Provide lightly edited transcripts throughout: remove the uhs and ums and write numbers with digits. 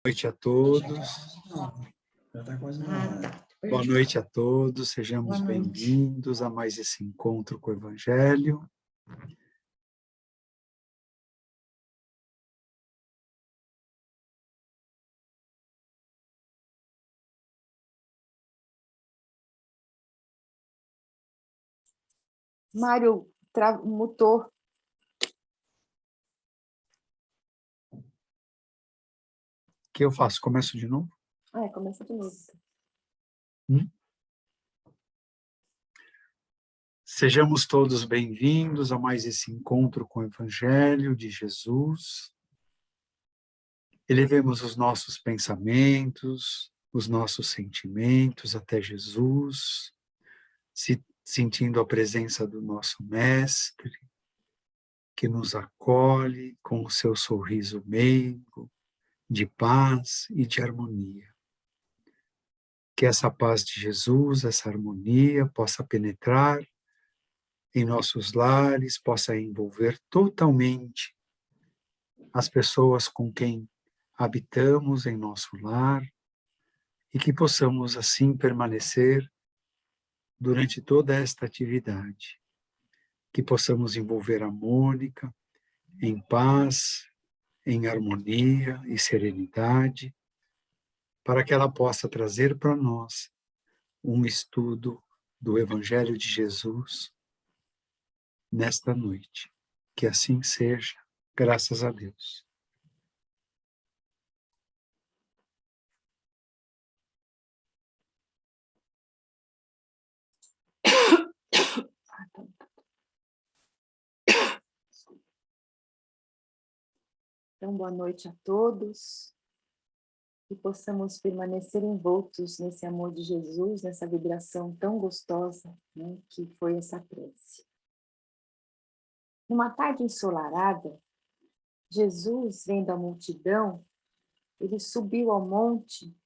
Noite a todos. Boa noite a todos, sejamos bem-vindos a mais esse encontro com o Evangelho. Mário, mutou. O que eu faço? Começo de novo? Começa de novo. Sejamos todos bem-vindos a mais esse encontro com o Evangelho de Jesus. Elevemos os nossos pensamentos, os nossos sentimentos até Jesus, sentindo a presença do nosso Mestre, que nos acolhe com o seu sorriso meigo, de paz e de harmonia. Que essa paz de Jesus, essa harmonia, possa penetrar em nossos lares, possa envolver totalmente as pessoas com quem habitamos em nosso lar e que possamos assim permanecer durante toda esta atividade. Que possamos envolver a Mônica em paz, em harmonia e serenidade, para que ela possa trazer para nós um estudo do Evangelho de Jesus nesta noite. Que assim seja, graças a Deus. Então, boa noite a todos. Que possamos permanecer envoltos nesse amor de Jesus, nessa vibração tão gostosa, né, que foi essa prece. Numa tarde ensolarada, Jesus, vendo a multidão, ele subiu ao monte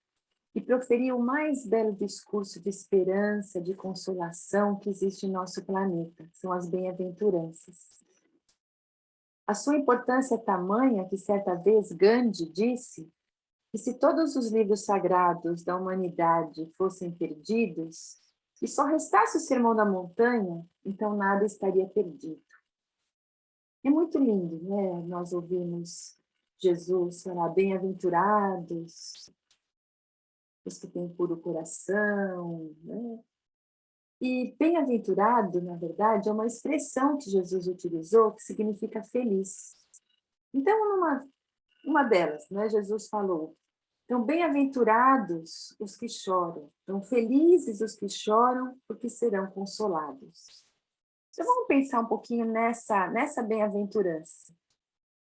e proferiu o mais belo discurso de esperança, de consolação que existe em nosso planeta. São as bem-aventuranças. A sua importância é tamanha que certa vez Gandhi disse que se todos os livros sagrados da humanidade fossem perdidos e só restasse o Sermão da Montanha, então nada estaria perdido. É muito lindo, né? Nós ouvimos Jesus falar, bem-aventurados os que têm puro coração, né? E bem-aventurado, na verdade, é uma expressão que Jesus utilizou que significa feliz. Então, uma delas, né, Jesus falou, então, bem-aventurados os que choram, então, felizes os que choram, porque serão consolados. Então, vamos pensar um pouquinho nessa bem-aventurança.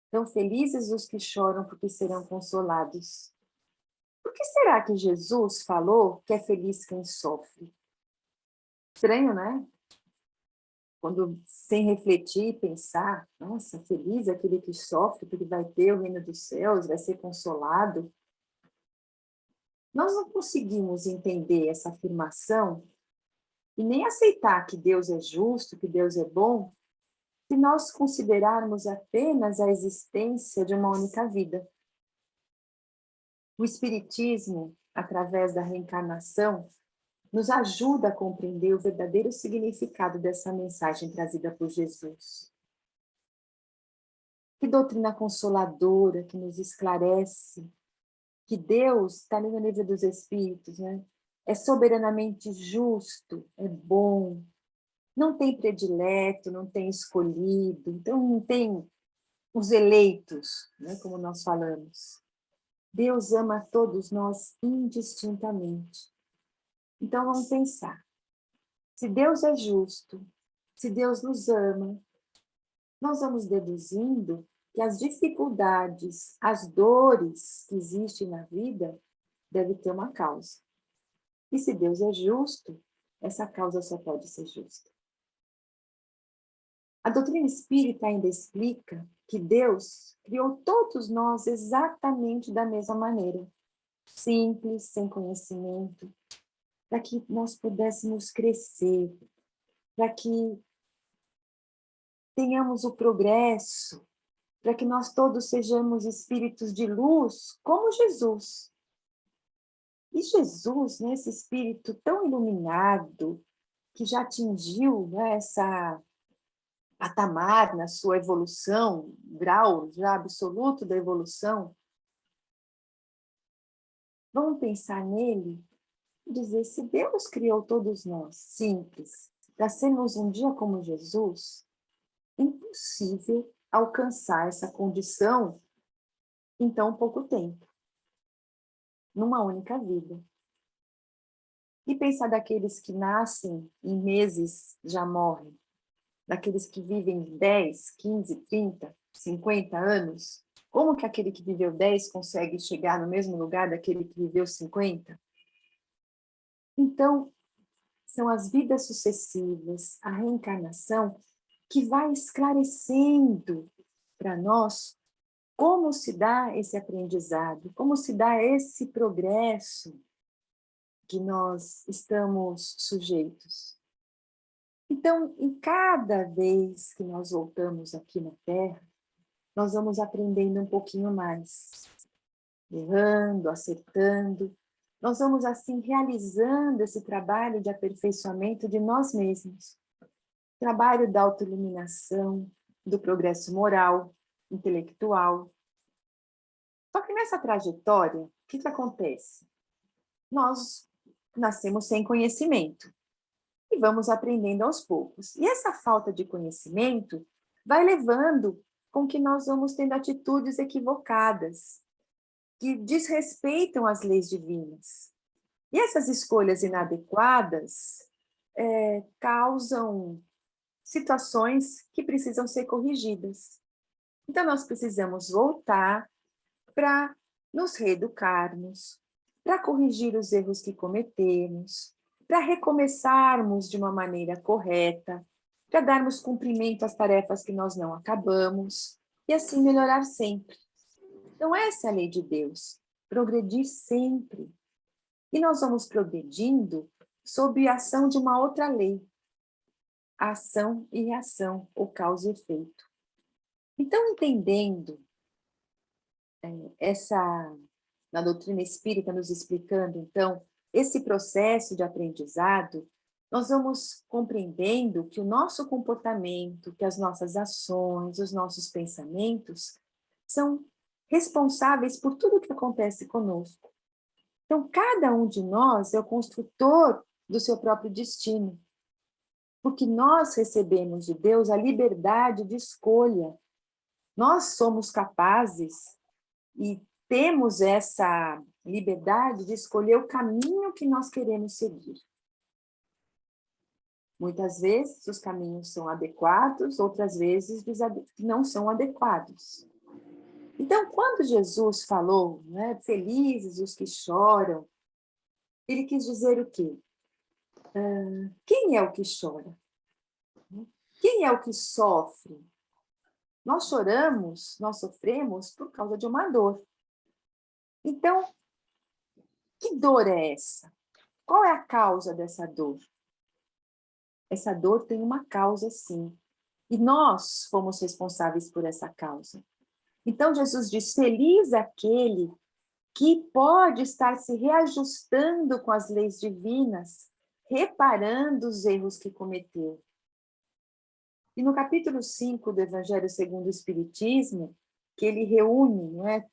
Então, felizes os que choram, porque serão consolados. Por que será que Jesus falou que é feliz quem sofre? Estranho, né? Quando, sem refletir e pensar, nossa, feliz aquele que sofre, porque vai ter o reino dos céus, vai ser consolado. Nós não conseguimos entender essa afirmação e nem aceitar que Deus é justo, que Deus é bom, se nós considerarmos apenas a existência de uma única vida. O Espiritismo, através da reencarnação, nos ajuda a compreender o verdadeiro significado dessa mensagem trazida por Jesus. Que doutrina consoladora que nos esclarece que Deus, está ali no livro dos Espíritos, né? É soberanamente justo, é bom, não tem predileto, não tem escolhido, então não tem os eleitos, né, como nós falamos. Deus ama todos nós indistintamente. Então vamos pensar, se Deus é justo, se Deus nos ama, nós vamos deduzindo que as dificuldades, as dores que existem na vida devem ter uma causa. E se Deus é justo, essa causa só pode ser justa. A doutrina espírita ainda explica que Deus criou todos nós exatamente da mesma maneira, simples, sem conhecimento, para que nós pudéssemos crescer, para que tenhamos o progresso, para que nós todos sejamos espíritos de luz, como Jesus. E Jesus, né, esse espírito tão iluminado, que já atingiu, né, essa patamar na sua evolução, grau já absoluto da evolução, vamos pensar nele e dizer, se Deus criou todos nós simples, para sermos um dia como Jesus, impossível alcançar essa condição em tão pouco tempo, numa única vida. E pensar daqueles que nascem em meses já morrem, daqueles que vivem 10, 15, 30, 50 anos, como que aquele que viveu 10 consegue chegar no mesmo lugar daquele que viveu 50? Então, são as vidas sucessivas, a reencarnação, que vai esclarecendo para nós como se dá esse aprendizado, como se dá esse progresso que nós estamos sujeitos. Então, em cada vez que nós voltamos aqui na Terra, nós vamos aprendendo um pouquinho mais, errando, acertando. Nós vamos, assim, realizando esse trabalho de aperfeiçoamento de nós mesmos. Trabalho da autoiluminação, do progresso moral, intelectual. Só que nessa trajetória, o que acontece? Nós nascemos sem conhecimento e vamos aprendendo aos poucos. E essa falta de conhecimento vai levando com que nós vamos tendo atitudes equivocadas, que desrespeitam as leis divinas. E essas escolhas inadequadas causam situações que precisam ser corrigidas. Então, nós precisamos voltar para nos reeducarmos, para corrigir os erros que cometemos, para recomeçarmos de uma maneira correta, para darmos cumprimento às tarefas que nós não acabamos, e assim melhorar sempre. Então, essa é a lei de Deus, progredir sempre. E nós vamos progredindo sob a ação de uma outra lei, a ação e reação, o causa e efeito. Então, entendendo na doutrina espírita nos explicando, então, esse processo de aprendizado, nós vamos compreendendo que o nosso comportamento, que as nossas ações, os nossos pensamentos são responsáveis por tudo que acontece conosco. Então, cada um de nós é o construtor do seu próprio destino, porque nós recebemos de Deus a liberdade de escolha. Nós somos capazes e temos essa liberdade de escolher o caminho que nós queremos seguir. Muitas vezes os caminhos são adequados, outras vezes não são adequados. Então, quando Jesus falou, né, felizes os que choram, ele quis dizer o quê? Quem é o que chora? Quem é o que sofre? Nós choramos, nós sofremos por causa de uma dor. Então, que dor é essa? Qual é a causa dessa dor? Essa dor tem uma causa, sim. E nós fomos responsáveis por essa causa. Então, Jesus diz, feliz aquele que pode estar se reajustando com as leis divinas, reparando os erros que cometeu. E no capítulo 5 do Evangelho segundo o Espiritismo, que ele reúne, não é,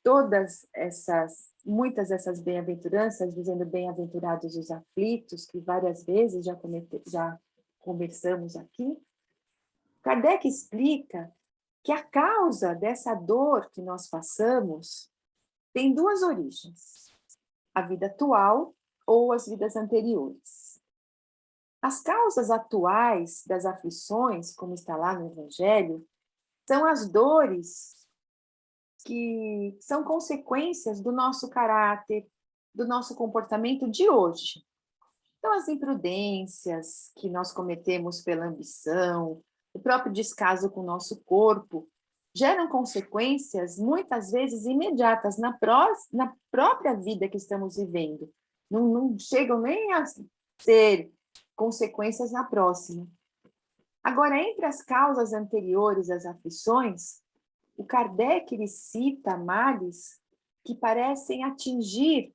muitas dessas bem-aventuranças, dizendo bem-aventurados os aflitos, que várias vezes já conversamos aqui, Kardec explica que a causa dessa dor que nós passamos tem duas origens, a vida atual ou as vidas anteriores. As causas atuais das aflições, como está lá no Evangelho, são as dores que são consequências do nosso caráter, do nosso comportamento de hoje. Então, as imprudências que nós cometemos pela ambição, o próprio descaso com o nosso corpo, geram consequências, muitas vezes, imediatas na própria vida que estamos vivendo. Não chegam nem a ser consequências na próxima. Agora, entre as causas anteriores às aflições, o Kardec ele cita males que parecem atingir,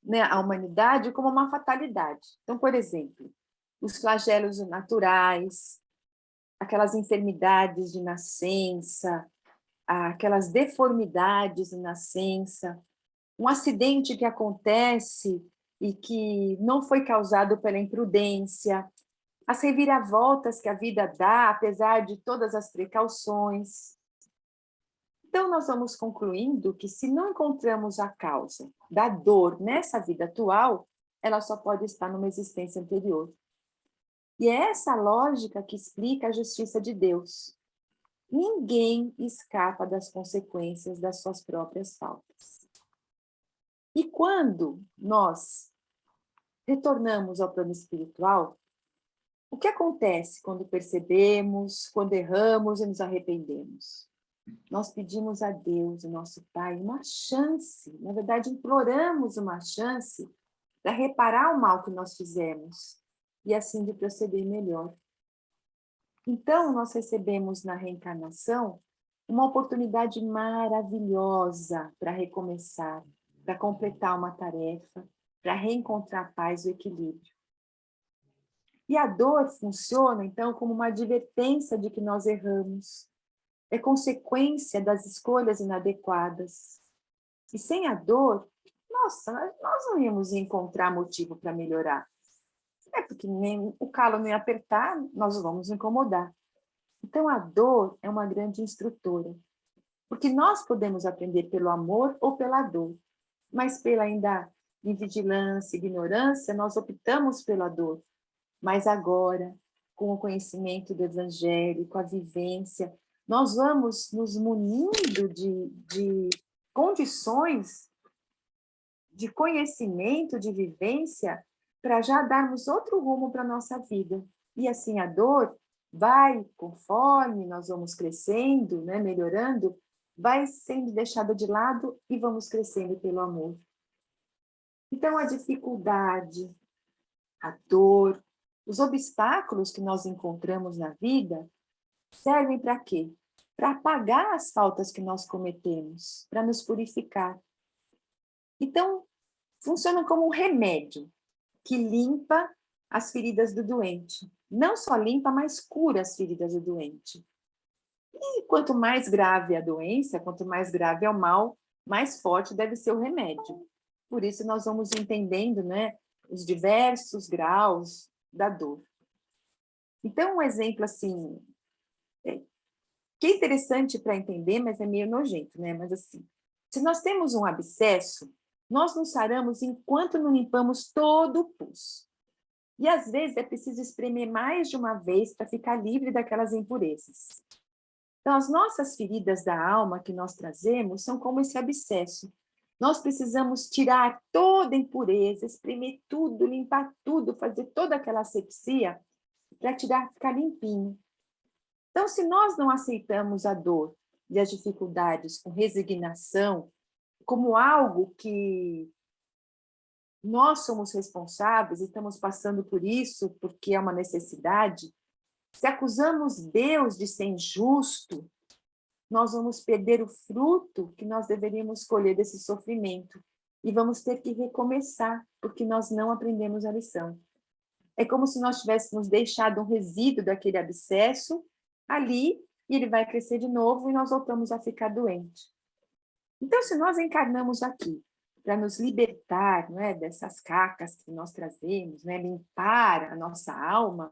né, a humanidade como uma fatalidade. Então, por exemplo, os flagelos naturais, aquelas enfermidades de nascença, aquelas deformidades de nascença, um acidente que acontece e que não foi causado pela imprudência, as reviravoltas que a vida dá, apesar de todas as precauções. Então, nós vamos concluindo que se não encontramos a causa da dor nessa vida atual, ela só pode estar numa existência anterior. E é essa lógica que explica a justiça de Deus. Ninguém escapa das consequências das suas próprias faltas. E quando nós retornamos ao plano espiritual, o que acontece quando percebemos, quando erramos e nos arrependemos? Nós pedimos a Deus, o nosso Pai, uma chance, na verdade, imploramos uma chance para reparar o mal que nós fizemos e assim de proceder melhor. Então, nós recebemos na reencarnação uma oportunidade maravilhosa para recomeçar, para completar uma tarefa, para reencontrar a paz e o equilíbrio. E a dor funciona, então, como uma advertência de que nós erramos. É consequência das escolhas inadequadas. E sem a dor, nossa, nós não íamos encontrar motivo para melhorar. É porque nem o calo não ia apertar, nós vamos incomodar. Então, a dor é uma grande instrutora. Porque nós podemos aprender pelo amor ou pela dor. Mas pela ainda invigilância, ignorância, nós optamos pela dor. Mas agora, com o conhecimento do Evangelho, com a vivência, nós vamos nos munindo de condições de conhecimento, de vivência, para já darmos outro rumo para a nossa vida. E assim a dor vai, conforme nós vamos crescendo, né, melhorando, vai sendo deixada de lado e vamos crescendo pelo amor. Então, a dificuldade, a dor, os obstáculos que nós encontramos na vida servem para quê? Para apagar as faltas que nós cometemos, para nos purificar. Então, funciona como um remédio que limpa as feridas do doente. Não só limpa, mas cura as feridas do doente. E quanto mais grave a doença, quanto mais grave é o mal, mais forte deve ser o remédio. Por isso, nós vamos entendendo, né, os diversos graus da dor. Então, um exemplo assim, que é interessante para entender, mas é meio nojento, né? Mas assim, se nós temos um abscesso, nós não saramos enquanto não limpamos todo o pus. E às vezes é preciso espremer mais de uma vez para ficar livre daquelas impurezas. Então, as nossas feridas da alma que nós trazemos são como esse abscesso. Nós precisamos tirar toda a impureza, espremer tudo, limpar tudo, fazer toda aquela asepsia para ficar limpinho. Então, se nós não aceitamos a dor e as dificuldades com resignação, como algo que nós somos responsáveis e estamos passando por isso porque é uma necessidade, se acusamos Deus de ser injusto, nós vamos perder o fruto que nós deveríamos colher desse sofrimento e vamos ter que recomeçar, porque nós não aprendemos a lição. É como se nós tivéssemos deixado um resíduo daquele abscesso ali e ele vai crescer de novo e nós voltamos a ficar doentes. Então, se nós encarnamos aqui para nos libertar, não é, dessas cacas que nós trazemos, né, limpar a nossa alma,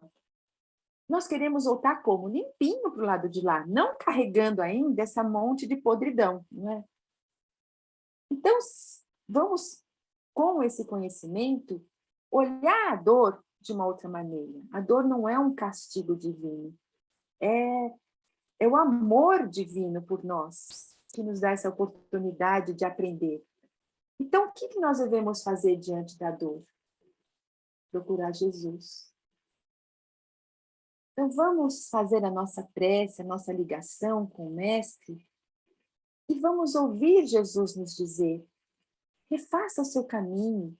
nós queremos voltar como? Limpinho para o lado de lá, não carregando ainda essa monte de podridão. Não é? Então, vamos, com esse conhecimento, olhar a dor de uma outra maneira. A dor não é um castigo divino, é o amor divino por nós que nos dá essa oportunidade de aprender. Então, o que nós devemos fazer diante da dor? Procurar Jesus. Então, vamos fazer a nossa prece, a nossa ligação com o Mestre e vamos ouvir Jesus nos dizer: refaça o seu caminho,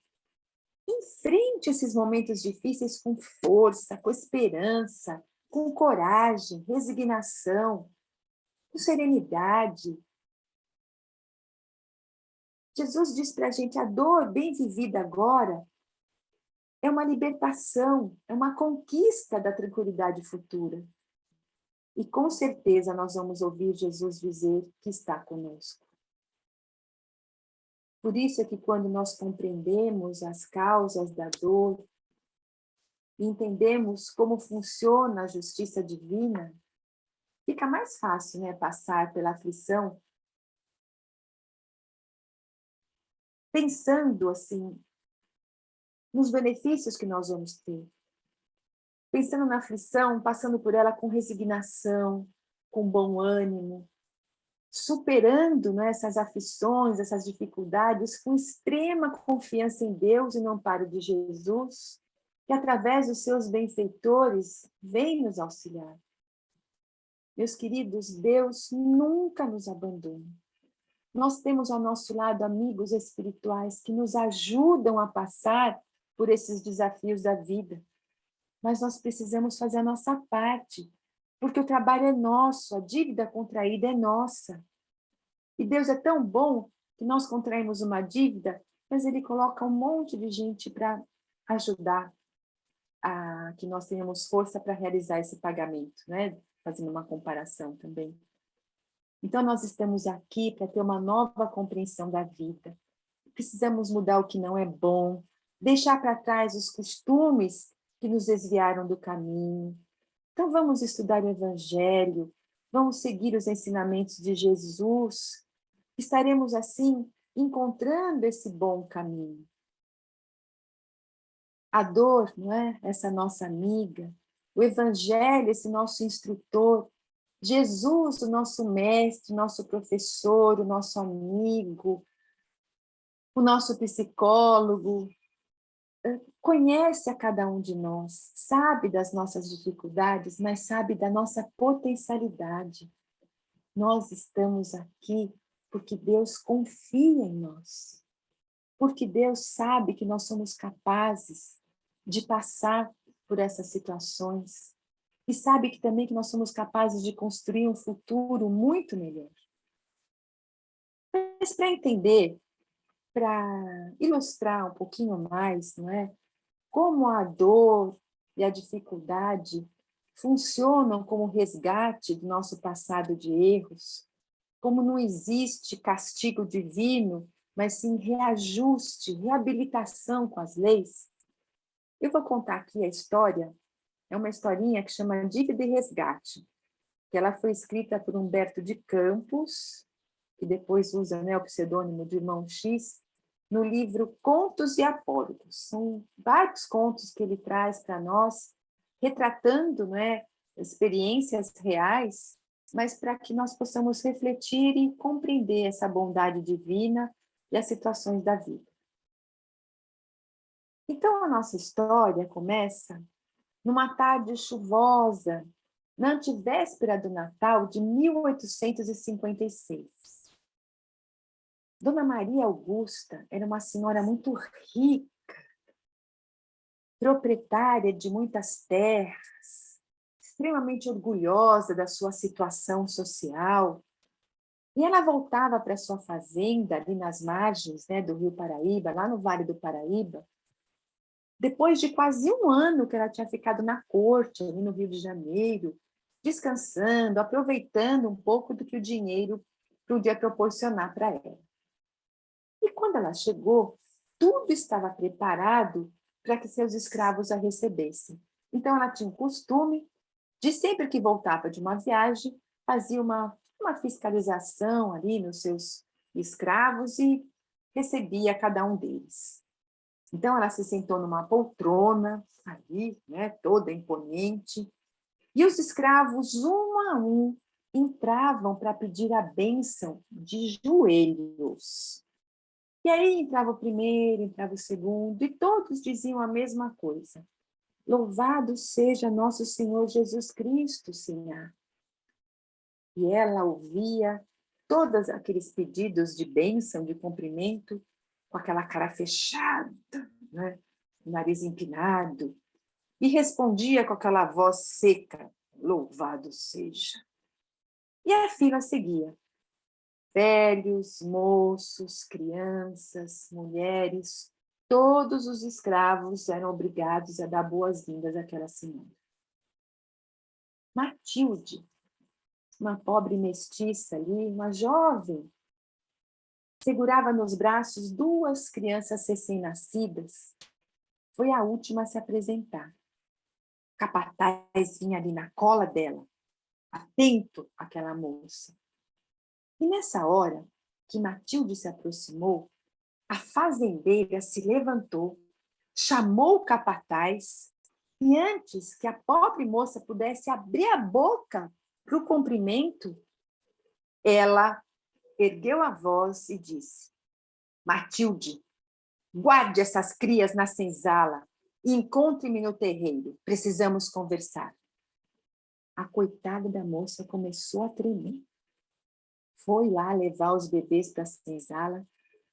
enfrente esses momentos difíceis com força, com esperança, com coragem, resignação. com serenidade. Jesus diz para a gente, a dor bem vivida agora é uma libertação, é uma conquista da tranquilidade futura. E com certeza nós vamos ouvir Jesus dizer que está conosco. Por isso é que quando nós compreendemos as causas da dor, e entendemos como funciona a justiça divina, fica mais fácil, né, passar pela aflição, pensando assim nos benefícios que nós vamos ter. Pensando na aflição, passando por ela com resignação, com bom ânimo, superando, né, essas aflições, essas dificuldades, com extrema confiança em Deus e no amparo de Jesus, que através dos seus benfeitores vem nos auxiliar. Meus queridos, Deus nunca nos abandona. Nós temos ao nosso lado amigos espirituais que nos ajudam a passar por esses desafios da vida. Mas nós precisamos fazer a nossa parte, porque o trabalho é nosso, a dívida contraída é nossa. E Deus é tão bom que nós contraímos uma dívida, mas Ele coloca um monte de gente para ajudar a que nós tenhamos força para realizar esse pagamento, né? Fazendo uma comparação também. Então, nós estamos aqui para ter uma nova compreensão da vida. Precisamos mudar o que não é bom, deixar para trás os costumes que nos desviaram do caminho. Então, vamos estudar o Evangelho, vamos seguir os ensinamentos de Jesus. Estaremos, assim, encontrando esse bom caminho. A dor, não é? Essa nossa amiga. O Evangelho, esse nosso instrutor. Jesus, o nosso mestre, nosso professor, o nosso amigo, o nosso psicólogo, conhece a cada um de nós, sabe das nossas dificuldades, mas sabe da nossa potencialidade. Nós estamos aqui porque Deus confia em nós, porque Deus sabe que nós somos capazes de passar por essas situações e sabe que também que nós somos capazes de construir um futuro muito melhor. Mas para entender, para ilustrar um pouquinho mais, não é? Como a dor e a dificuldade funcionam como resgate do nosso passado de erros, como não existe castigo divino, mas sim reajuste, reabilitação com as leis. Eu vou contar aqui a história, é uma historinha que chama Dívida e Resgate, que ela foi escrita por Humberto de Campos, que depois usa, né, o pseudônimo de Irmão X, no livro Contos e Apólogos. São vários contos que ele traz para nós, retratando, né, experiências reais, mas para que nós possamos refletir e compreender essa bondade divina e as situações da vida. Então, a nossa história começa numa tarde chuvosa, na antevéspera do Natal de 1856. Dona Maria Augusta era uma senhora muito rica, proprietária de muitas terras, extremamente orgulhosa da sua situação social. E ela voltava para sua fazenda, ali nas margens, né, do Rio Paraíba, lá no Vale do Paraíba, depois de quase um ano que ela tinha ficado na corte, ali no Rio de Janeiro, descansando, aproveitando um pouco do que o dinheiro podia proporcionar para ela. E quando ela chegou, tudo estava preparado para que seus escravos a recebessem. Então, ela tinha o costume de, sempre que voltava de uma viagem, fazia uma fiscalização ali nos seus escravos e recebia cada um deles. Então, ela se sentou numa poltrona, ali, né, toda imponente, e os escravos, um a um, entravam para pedir a bênção de joelhos. E aí entrava o primeiro, entrava o segundo, e todos diziam a mesma coisa. Louvado seja nosso Senhor Jesus Cristo, Senhor. E ela ouvia todos aqueles pedidos de bênção, de cumprimento, com aquela cara fechada, né? O nariz empinado, e respondia com aquela voz seca, louvado seja. E a fila seguia. Velhos, moços, crianças, mulheres, todos os escravos eram obrigados a dar boas-vindas àquela senhora. Matilde, uma pobre mestiça ali, uma jovem, segurava nos braços duas crianças recém-nascidas. Foi a última a se apresentar. O capataz vinha ali na cola dela, atento àquela moça. E nessa hora que Matilde se aproximou, a fazendeira se levantou, chamou o capataz e antes que a pobre moça pudesse abrir a boca para o cumprimento, ela ergueu a voz e disse: Matilde, guarde essas crias na senzala e encontre-me no terreiro. Precisamos conversar. A coitada da moça começou a tremer. Foi lá levar os bebês para a senzala.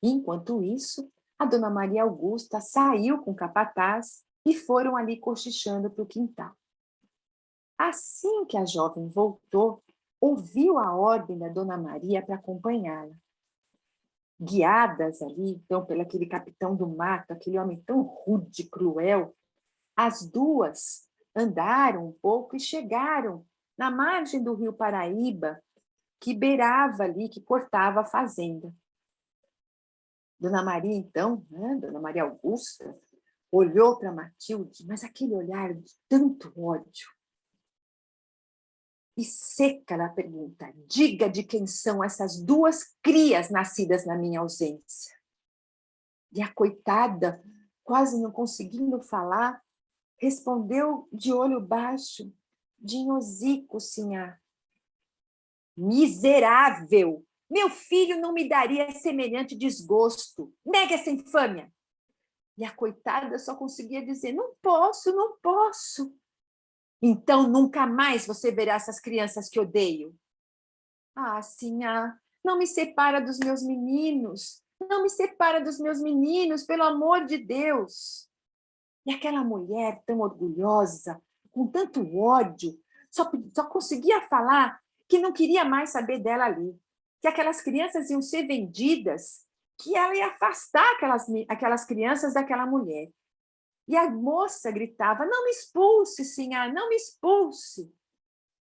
Enquanto isso, a dona Maria Augusta saiu com o capataz e foram ali cochichando para o quintal. Assim que a jovem voltou, ouviu a ordem da dona Maria para acompanhá-la. Guiadas ali, então, pelo aquele capitão do mato, aquele homem tão rude e cruel, as duas andaram um pouco e chegaram na margem do rio Paraíba, que beirava ali, que cortava a fazenda. Dona Maria, então, Dona Maria Augusta, olhou para Matilde, mas aquele olhar de tanto ódio. E seca ela pergunta: diga de quem são essas duas crias nascidas na minha ausência. E a coitada, quase não conseguindo falar, respondeu de olho baixo: Dinhosico, sinhá. Miserável! Meu filho não me daria semelhante desgosto. Negue essa infâmia! E a coitada só conseguia dizer: não posso, não posso. Então nunca mais você verá essas crianças que odeio. Ah, sinhá, não me separa dos meus meninos. Não me separa dos meus meninos, pelo amor de Deus. E aquela mulher tão orgulhosa, com tanto ódio, só conseguia falar que não queria mais saber dela ali, que aquelas crianças iam ser vendidas, que ela ia afastar aquelas crianças daquela mulher. E a moça gritava: não me expulse, senhora, não me expulse.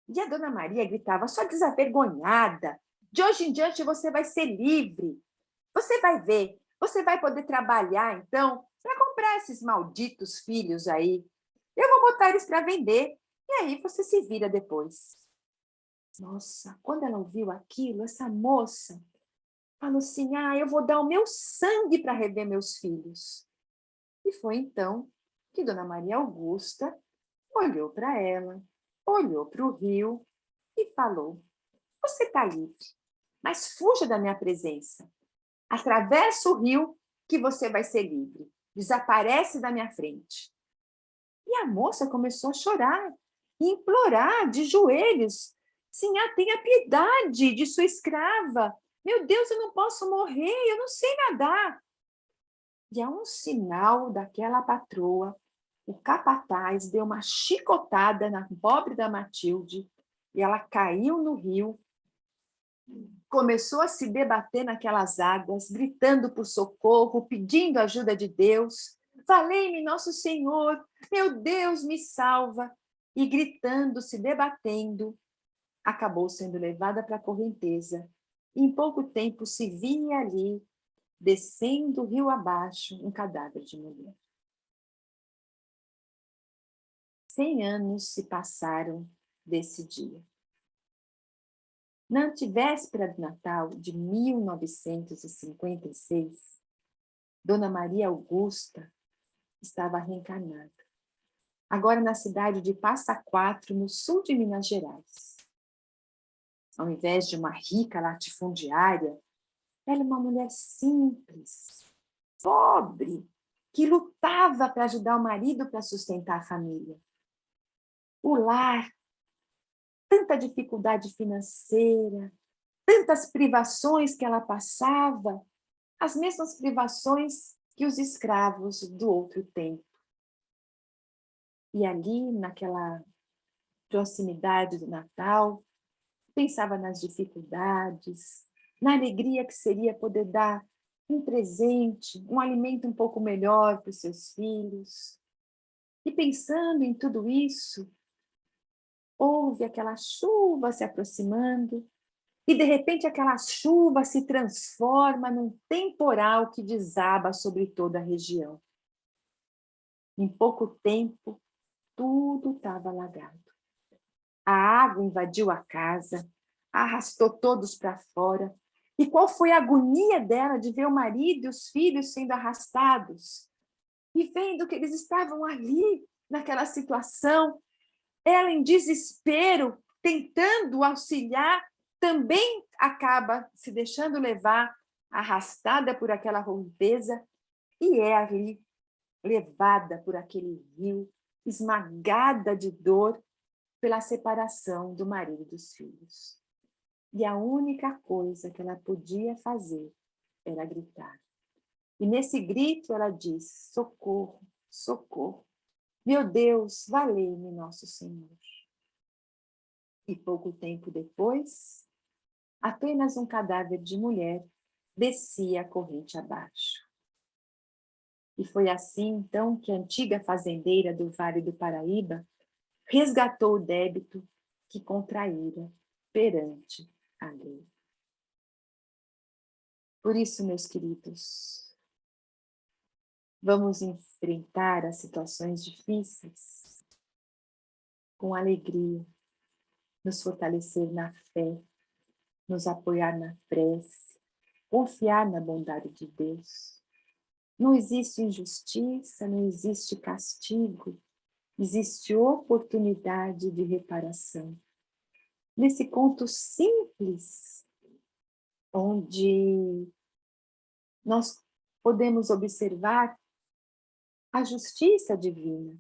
E a dona Maria gritava: só desavergonhada, de hoje em diante você vai ser livre. Você vai ver, você vai poder trabalhar, então, para comprar esses malditos filhos aí. Eu vou botar eles para vender, e aí você se vira depois. Nossa, quando ela ouviu aquilo, essa moça falou assim: eu vou dar o meu sangue para rever meus filhos. E foi então que Dona Maria Augusta olhou para ela, olhou para o rio e falou: você está livre, mas fuja da minha presença. Atravessa o rio que você vai ser livre. Desaparece da minha frente. E a moça começou a chorar e implorar de joelhos: Senhor, tenha piedade de sua escrava. Meu Deus, eu não posso morrer, eu não sei nadar. E a um sinal daquela patroa, o capataz deu uma chicotada na pobre da Matilde e ela caiu no rio, começou a se debater naquelas águas, gritando por socorro, pedindo ajuda de Deus. Valei-me, nosso Senhor, meu Deus, me salva. E gritando, se debatendo, acabou sendo levada para a correnteza. Em pouco tempo se via ali, descendo o rio abaixo, um cadáver de mulher. 100 anos se passaram desse dia. Na antevéspera do Natal de 1956, Dona Maria Augusta estava reencarnada, agora na cidade de Passa Quatro, no sul de Minas Gerais. Ao invés de uma rica latifundiária, ela é uma mulher simples, pobre, que lutava para ajudar o marido para sustentar a família. O lar, tanta dificuldade financeira, tantas privações que ela passava, as mesmas privações que os escravos do outro tempo. E ali, naquela proximidade do Natal, pensava nas dificuldades, na alegria que seria poder dar um presente, um alimento um pouco melhor para os seus filhos. E pensando em tudo isso, houve aquela chuva se aproximando, e de repente aquela chuva se transforma num temporal que desaba sobre toda a região. Em pouco tempo, tudo estava alagado. A água invadiu a casa, arrastou todos para fora. E qual foi a agonia dela de ver o marido e os filhos sendo arrastados? E vendo que eles estavam ali, naquela situação, ela em desespero, tentando auxiliar, também acaba se deixando levar, arrastada por aquela correnteza, e é ali levada por aquele rio, esmagada de dor pela separação do marido e dos filhos. E a única coisa que ela podia fazer era gritar. E nesse grito ela diz: socorro, socorro. Meu Deus, valei-me, nosso Senhor. E pouco tempo depois, apenas um cadáver de mulher descia a corrente abaixo. E foi assim, então, que a antiga fazendeira do Vale do Paraíba resgatou o débito que contraíra perante a lei. Por isso, meus queridos, vamos enfrentar as situações difíceis com alegria, nos fortalecer na fé, nos apoiar na prece, confiar na bondade de Deus. Não existe injustiça, não existe castigo, existe oportunidade de reparação. Nesse conto simples, onde nós podemos observar a justiça divina,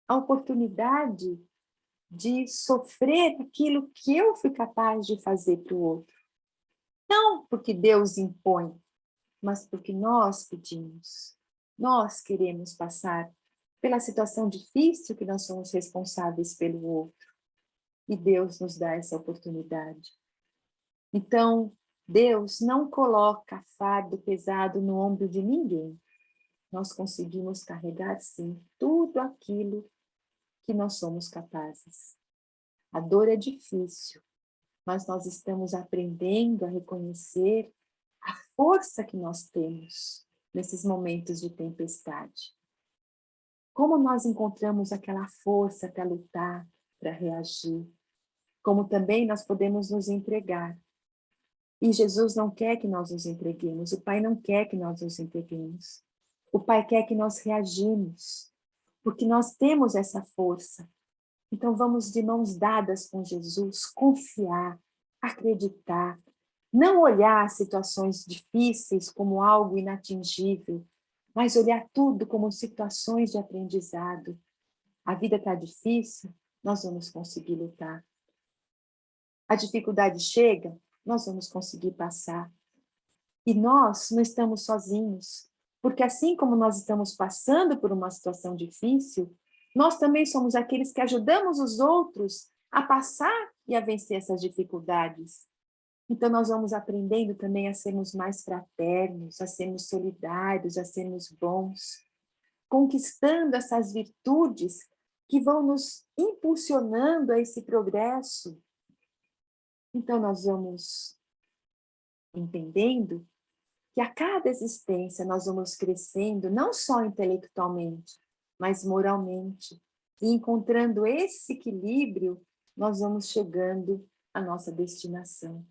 a oportunidade de sofrer aquilo que eu fui capaz de fazer para o outro. Não porque Deus impõe, mas porque nós pedimos. Nós queremos passar pela situação difícil que nós somos responsáveis pelo outro. E Deus nos dá essa oportunidade. Então, Deus não coloca fardo pesado no ombro de ninguém. Nós conseguimos carregar, sim, tudo aquilo que nós somos capazes. A dor é difícil, mas nós estamos aprendendo a reconhecer a força que nós temos nesses momentos de tempestade. Como nós encontramos aquela força para lutar, para reagir. Como também nós podemos nos entregar. E Jesus não quer que nós nos entreguemos, o Pai não quer que nós nos entreguemos. O Pai quer que nós reagimos, porque nós temos essa força. Então vamos de mãos dadas com Jesus, confiar, acreditar, não olhar situações difíceis como algo inatingível, mas olhar tudo como situações de aprendizado. A vida está difícil, nós vamos conseguir lutar. A dificuldade chega, nós vamos conseguir passar. E nós não estamos sozinhos, porque assim como nós estamos passando por uma situação difícil, nós também somos aqueles que ajudamos os outros a passar e a vencer essas dificuldades. Então nós vamos aprendendo também a sermos mais fraternos, a sermos solidários, a sermos bons, conquistando essas virtudes que vão nos impulsionando a esse progresso. Então nós vamos entendendo que a cada existência nós vamos crescendo, não só intelectualmente, mas moralmente. E encontrando esse equilíbrio, nós vamos chegando à nossa destinação.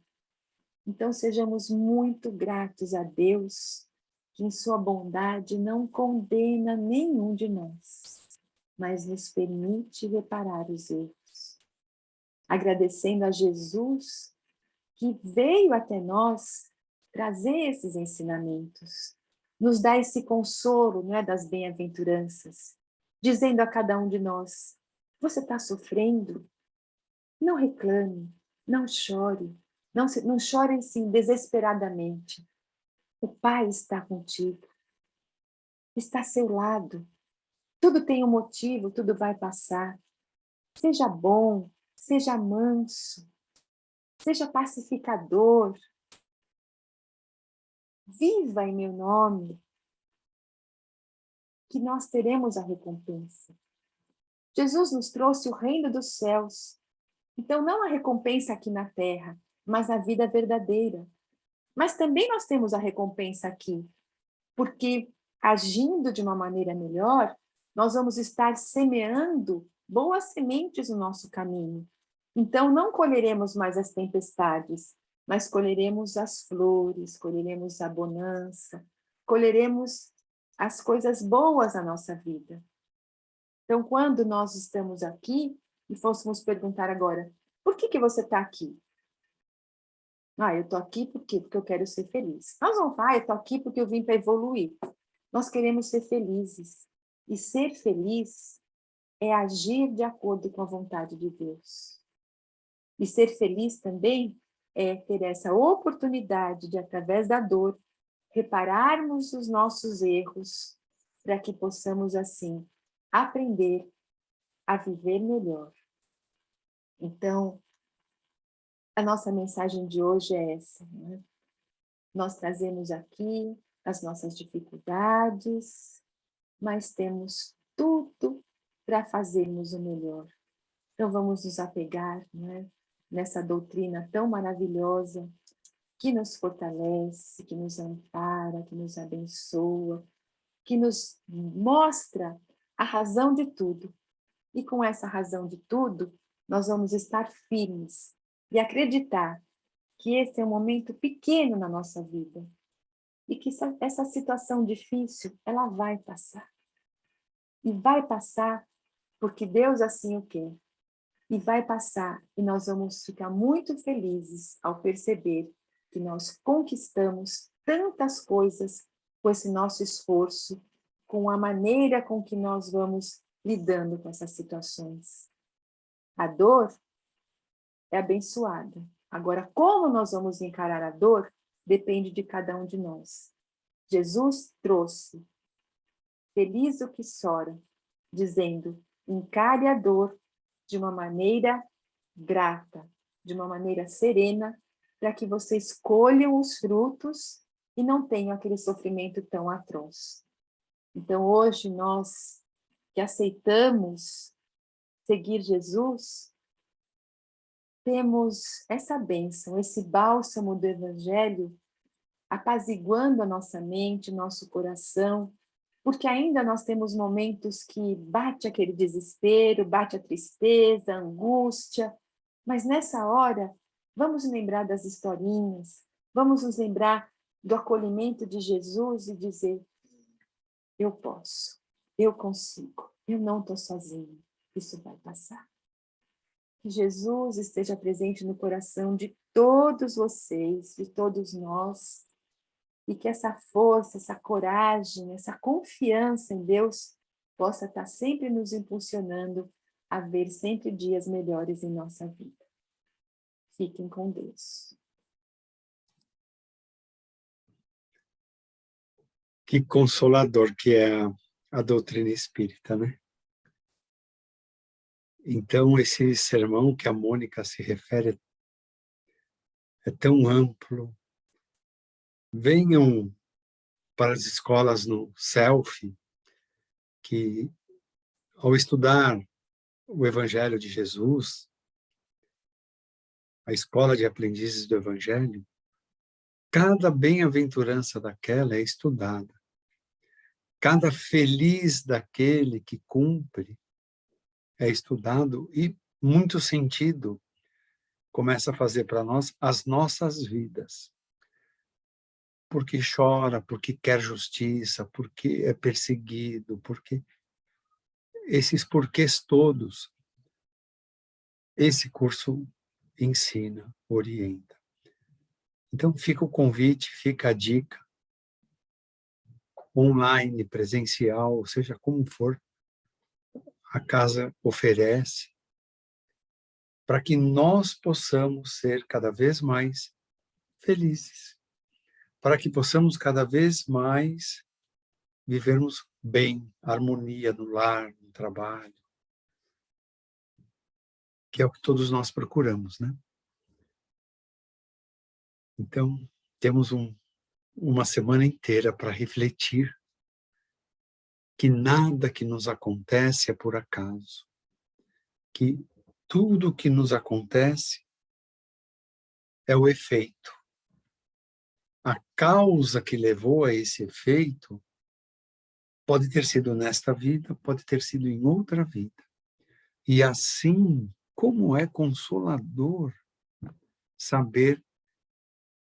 Então sejamos muito gratos a Deus, que em sua bondade não condena nenhum de nós, mas nos permite reparar os erros. Agradecendo a Jesus, que veio até nós trazer esses ensinamentos, nos dá esse consolo, não é, das bem-aventuranças, dizendo a cada um de nós: você está sofrendo? Não reclame, não chore, não chore assim desesperadamente. O Pai está contigo, está ao seu lado. Tudo tem um motivo, tudo vai passar. Seja bom, seja manso. seja pacificador, viva em meu nome, que nós teremos a recompensa. Jesus nos trouxe o reino dos céus, então não a recompensa aqui na terra, mas a vida verdadeira. Mas também nós temos a recompensa aqui, porque agindo de uma maneira melhor, nós vamos estar semeando boas sementes no nosso caminho. Então não colheremos mais as tempestades, mas colheremos as flores, colheremos a bonança, colheremos as coisas boas na nossa vida. Então, quando nós estamos aqui e fôssemos perguntar agora, por que você está aqui? Eu estou aqui por quê? Porque eu quero ser feliz. Nós vamos falar, eu estou aqui porque eu vim para evoluir. Nós queremos ser felizes. E ser feliz é agir de acordo com a vontade de Deus. E ser feliz também é ter essa oportunidade de, através da dor, repararmos os nossos erros, para que possamos, assim, aprender a viver melhor. Então, a nossa mensagem de hoje é essa, né? Nós trazemos aqui as nossas dificuldades, mas temos tudo para fazermos o melhor. Então vamos nos apegar, né, nessa doutrina tão maravilhosa que nos fortalece, que nos ampara, que nos abençoa, que nos mostra a razão de tudo. E com essa razão de tudo, nós vamos estar firmes e acreditar que esse é um momento pequeno na nossa vida e que essa situação difícil, ela vai passar. E vai passar porque Deus assim o quer. E vai passar e nós vamos ficar muito felizes ao perceber que nós conquistamos tantas coisas com esse nosso esforço, com a maneira com que nós vamos lidando com essas situações. A dor é abençoada. Agora, como nós vamos encarar a dor, depende de cada um de nós. Jesus trouxe, feliz o que chora, dizendo, encare a dor de uma maneira grata, de uma maneira serena, para que vocês colham os frutos e não tenham aquele sofrimento tão atroz. Então, hoje, nós que aceitamos seguir Jesus, temos essa bênção, esse bálsamo do Evangelho, apaziguando a nossa mente, nosso coração, porque ainda nós temos momentos que bate aquele desespero, bate a tristeza, a angústia, mas nessa hora, vamos lembrar das historinhas, vamos nos lembrar do acolhimento de Jesus e dizer, eu posso, eu consigo, eu não estou sozinho, isso vai passar. Que Jesus esteja presente no coração de todos vocês, de todos nós, e que essa força, essa coragem, essa confiança em Deus possa estar sempre nos impulsionando a ver sempre dias melhores em nossa vida. Fiquem com Deus. Que consolador que é a doutrina espírita, né? Então, esse sermão que a Mônica se refere é tão amplo. Venham para as escolas no SELF, que ao estudar o Evangelho de Jesus, a escola de aprendizes do Evangelho, cada bem-aventurança daquela é estudada. Cada feliz daquele que cumpre é estudado e muito sentido começa a fazer para nós as nossas vidas. Porque chora, porque quer justiça, porque é perseguido, porque esses porquês todos, esse curso ensina, orienta. Então fica o convite, fica a dica, online, presencial, seja como for, a casa oferece, para que nós possamos ser cada vez mais felizes, para que possamos cada vez mais vivermos bem, harmonia no lar, no trabalho, que é o que todos nós procuramos, né? Então, temos uma semana inteira para refletir que nada que nos acontece é por acaso, que tudo que nos acontece é o efeito. A causa que levou a esse efeito pode ter sido nesta vida, pode ter sido em outra vida. E assim, como é consolador saber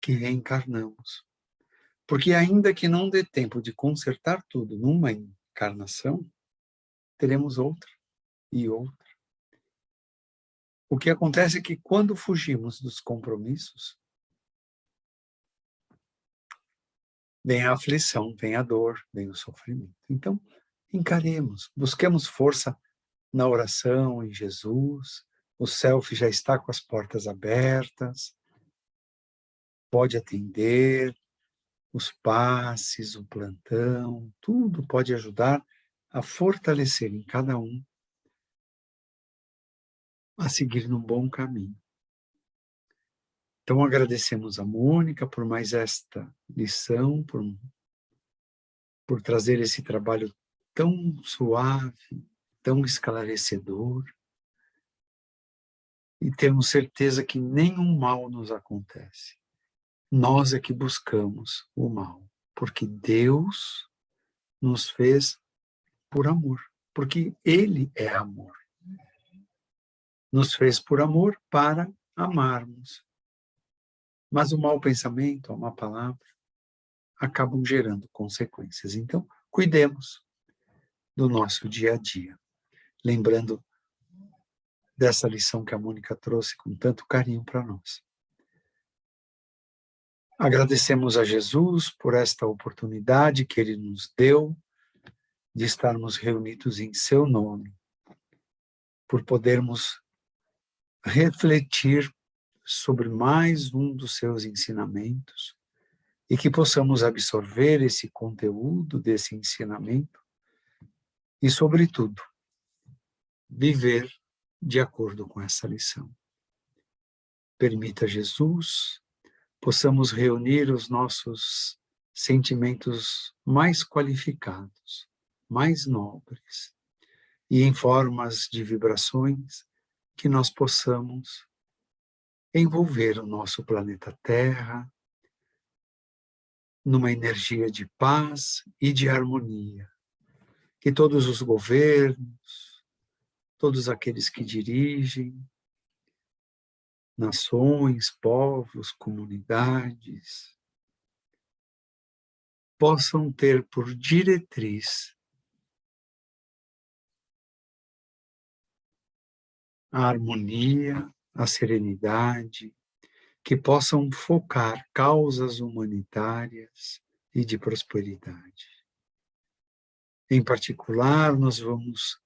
que reencarnamos. Porque ainda que não dê tempo de consertar tudo numa encarnação, teremos outra e outra. O que acontece é que quando fugimos dos compromissos, vem a aflição, vem a dor, vem o sofrimento. Então, encaremos, busquemos força na oração, em Jesus. O self já está com as portas abertas, pode atender, os passes, o plantão, tudo pode ajudar a fortalecer em cada um a seguir num bom caminho. Então agradecemos a Mônica por mais esta lição, por trazer esse trabalho tão suave, tão esclarecedor, e temos certeza que nenhum mal nos acontece. Nós é que buscamos o mal, porque Deus nos fez por amor, porque Ele é amor. Nos fez por amor para amarmos. Mas o mau pensamento, a má palavra, acabam gerando consequências. Então, cuidemos do nosso dia a dia. Lembrando dessa lição que a Mônica trouxe com tanto carinho para nós. Agradecemos a Jesus por esta oportunidade que Ele nos deu de estarmos reunidos em seu nome, por podermos refletir sobre mais um dos seus ensinamentos e que possamos absorver esse conteúdo desse ensinamento e, sobretudo, viver de acordo com essa lição. Permita, Jesus, possamos reunir os nossos sentimentos mais qualificados, mais nobres, e em formas de vibrações que nós possamos envolver o nosso planeta Terra numa energia de paz e de harmonia. Que todos os governos, todos aqueles que dirigem, nações, povos, comunidades, possam ter por diretriz a harmonia, a serenidade, que possam focar causas humanitárias e de prosperidade. Em particular, nós vamos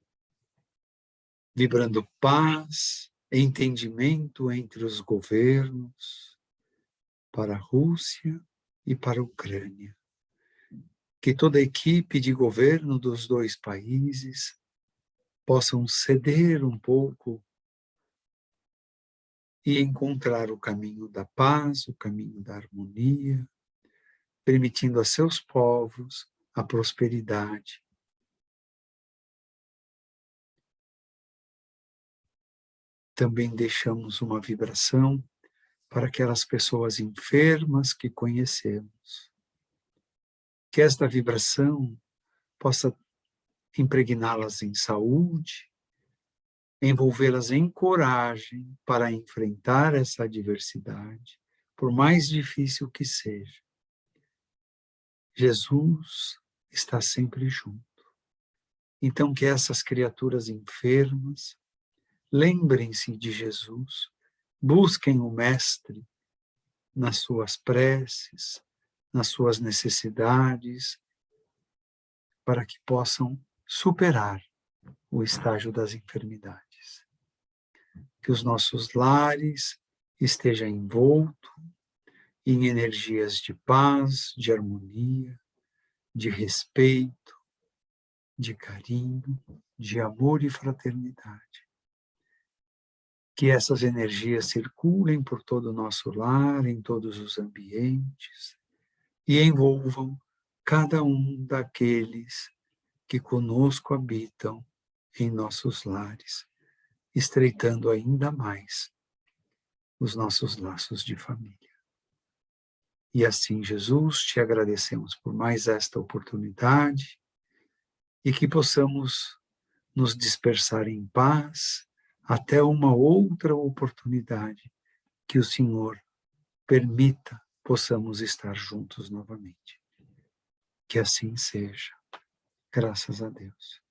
vibrando paz, entendimento entre os governos para a Rússia e para a Ucrânia. Que toda a equipe de governo dos dois países possam ceder um pouco e encontrar o caminho da paz, o caminho da harmonia, permitindo a seus povos a prosperidade. Também deixamos uma vibração para aquelas pessoas enfermas que conhecemos. Que esta vibração possa impregná-las em saúde, envolvê-las em coragem para enfrentar essa adversidade, por mais difícil que seja. Jesus está sempre junto. Então, que essas criaturas enfermas lembrem-se de Jesus, busquem o Mestre nas suas preces, nas suas necessidades, para que possam superar o estágio das enfermidades. Que os nossos lares estejam envoltos em energias de paz, de harmonia, de respeito, de carinho, de amor e fraternidade. que essas energias circulem por todo o nosso lar, em todos os ambientes, e envolvam cada um daqueles que conosco habitam em nossos lares, estreitando ainda mais os nossos laços de família. E assim, Jesus, te agradecemos por mais esta oportunidade e que possamos nos dispersar em paz até uma outra oportunidade que o Senhor permita possamos estar juntos novamente. Que assim seja. Graças a Deus.